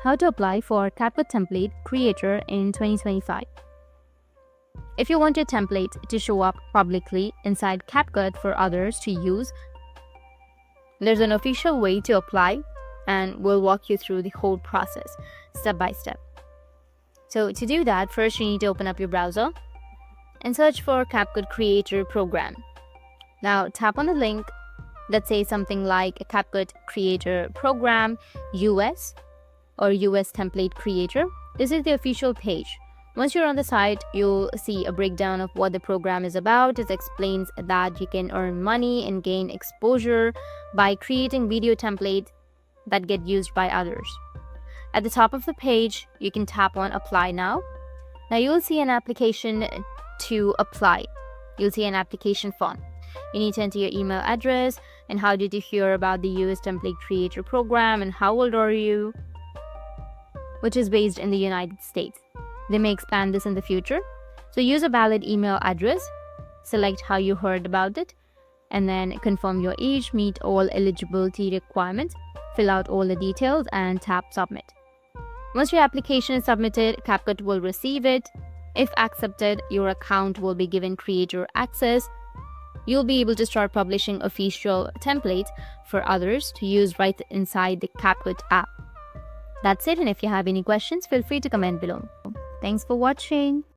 how to apply for CapCut template creator in 2025. If you want your template to show up publicly inside CapCut for others to use, there's an official way to apply, and we'll walk you through the whole process step by step. So to do that, first you need to open up your browser and search for CapCut Creator Program. Now tap on the link that says something like a CapCut Creator Program US or US Template Creator. This is the official page. Once you're on the site, you'll see a breakdown of what the program is about. It explains that you can earn money and gain exposure by creating video templates that get used by others. At the top of the page, you can tap on Apply Now. Now you'll see an application to apply. You'll see an application form. You need to enter your email address and how did you hear about the US Template Creator Program and how old are you, which is based in the United States. They may expand this in the future. So use a valid email address, select how you heard about it, and then confirm your age, meet all eligibility requirements, fill out all the details, and tap Submit. Once your application is submitted, CapCut will receive it. If accepted, your account will be given creator access. You'll be able to start publishing official templates for others to use right inside the CapCut app. That's it, and if you have any questions, feel free to comment below. Thanks for watching.